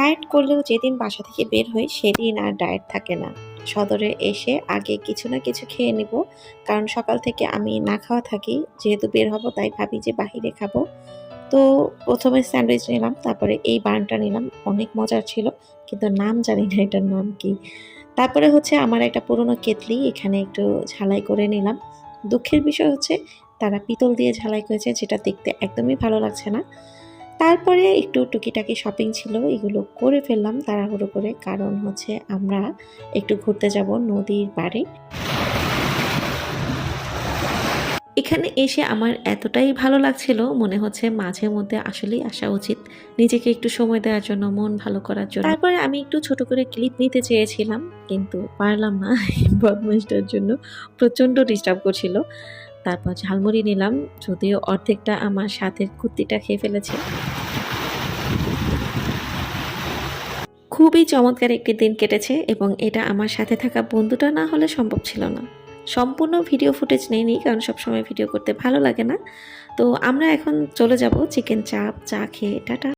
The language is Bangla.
ডায়েট করলেও যেদিন বাসা থেকে বের হই সেদিন আর ডায়েট থাকে না। সদরে এসে আগে কিছু না কিছু খেয়ে নিব, কারণ সকাল থেকে আমি না খাওয়া থাকি। যেহেতু বের হব তাই ভাবি যে বাহিরে খাবো। তো ১ম এ স্যান্ডউইচ নিলাম, তারপরে এই বানটা নিলাম। অনেক মজার ছিল, কিন্তু নাম জানি না এটার নাম কি। তারপরে হচ্ছে আমার একটা পুরনো কেতলি, এখানে একটু ঝালাই করে নিলাম। দুঃখের বিষয় হচ্ছে তারা পিতল দিয়ে ঝালাই করেছে, যেটা দেখতে একদমই ভালো লাগছে না। তারপরে একটু টুকিটাকি শপিং ছিল, এগুলো করে ফেললাম তাড়াহুড়ো করে, কারণ হচ্ছে আমরা একটু ঘুরতে যাব নদীর পাড়ে। এখানে এসে আমার এতটাই ভালো লাগছিল, মনে হচ্ছে মাঝে মধ্যে আসলেই আসা উচিত, নিজেকে একটু সময় দেওয়ার জন্য, মন ভালো করার জন্য। তারপরে আমি একটু ছোট করে ক্লিপ নিতে চেয়েছিলাম, কিন্তু পারলাম না। এই বদমাইশটার জন্য প্রচণ্ড ডিস্টার্ব করছিল। তারপর ঝালমুড়ি নিলাম, যদিও অর্ধেকটা আমার সাথের কুত্তিটা খেয়ে ফেলেছে। খুবই চমৎকার একটি দিন কেটেছে, এবং এটা আমার সাথে থাকা বন্ধুটা না হলে সম্ভব ছিল না। সম্পূর্ণ ভিডিও ফুটেজ নেইনি, কারণ সবসময় ভিডিও করতে ভালো লাগে না। তো আমরা এখন চলে যাব চিকেন চাপ চা খেয়ে। টাটা।